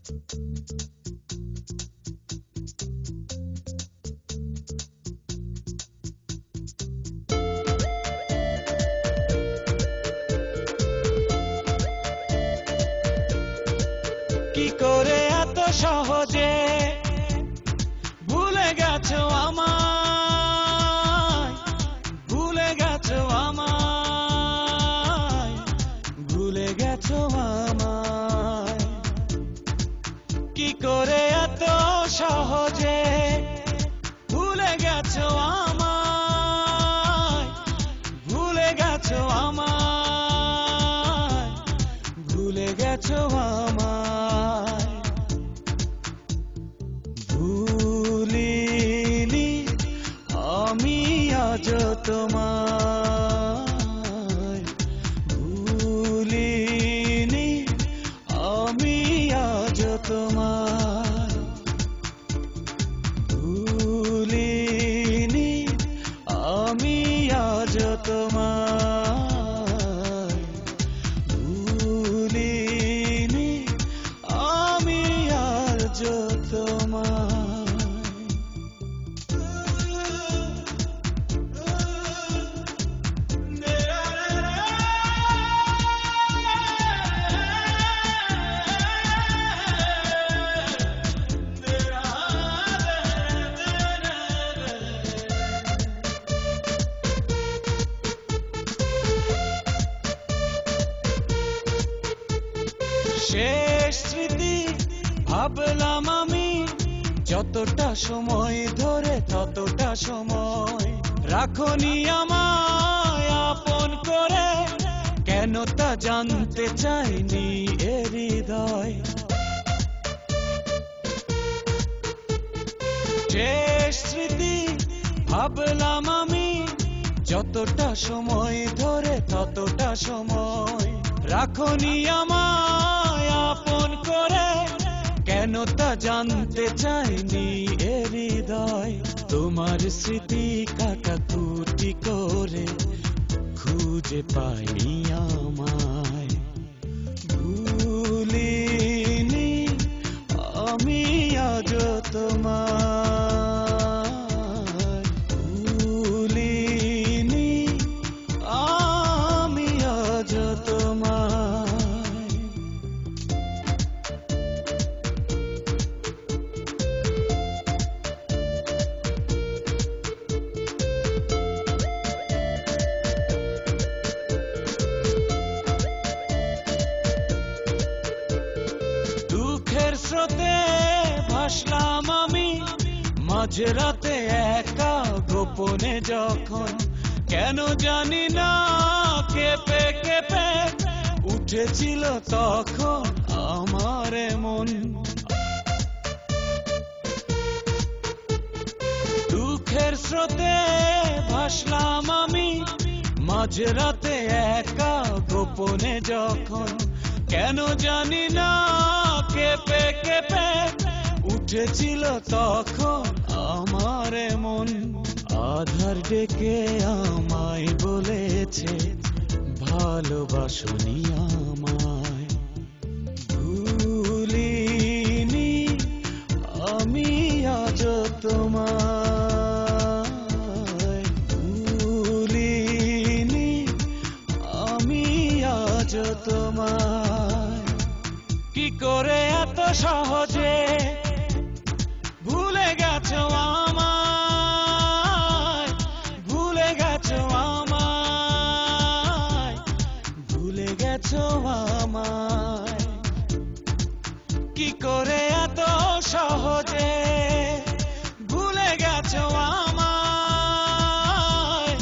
কি করে এত সহজে ভুলে গেছো আমায়, ভুলে গেছো আমায়, ভুলে গেছো আমায়। কি করে এত সহজে ভুলে গেছো আমায়, ভুলে গেছো আমায়, ভুলে গেছো আমায়। ভুলিনি আমি আজ তোমায়, ভুলিনি আমি আজ তোমায়, ভুলিনি আমি আজ তোমায়, ভুলিনি আমি আজ তোমায়। শেষ স্মৃতি ভাবলাম আমি, যতটা সময় ধরে ততটা সময় রাখনি আমায় আপন করে, কেন তা জানতে চাইনি এ হৃদয়। শেষ স্মৃতি ভাবলাম আমি, যতটা সময় ধরে ততটা সময় রাখনি আমায় আপন করে, কেন তা জানতে চাইনি এ হৃদয়। তোমার স্মৃতি কাটাকুটি করে খুঁজে পাইনি আমায়, ভুলিনি আমি আজ তোমায়, ভুলিনি আমি আজ তোমায়। দুঃখের স্রোতে ভাসলাম আমি মাঝরাতে একা গোপনে যখন, কেন জানি না কেঁপে কেঁপে উঠেছিল তখন আমার মন। দুঃখের স্রোতে ভাসলাম আমি মাঝরাতে একা গোপনে যখন, কেন জানি না কেঁপে কেঁপে উঠেছিল তখন আমার মন। আধার ডেকে আমায় বলেছে ভালোবাসনি আমায়, ভুলিনি আমি আজ তোমায়, ভুলিনি আমি আজ তোমায়। কি করে এত সহজে ভুলে গেছো আমায়, ভুলে গেছো আমায়, ভুলে গেছো আমায়। কি করে এত সহজে ভুলে গেছো আমায়,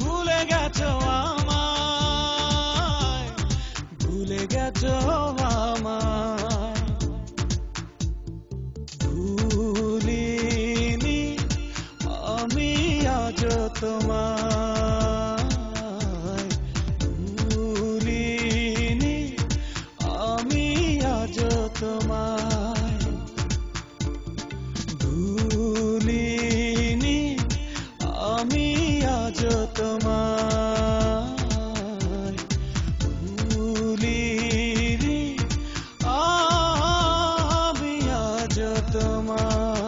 ভুলে গেছো আমায়, ভুলে গেছো আমায়। ভুলিনি আমি আজ তোমায়, ভুলিনি আমি আজ তোমায়, ভুলিনি আমি আজ তোমায়, ভুলিনি তোমায়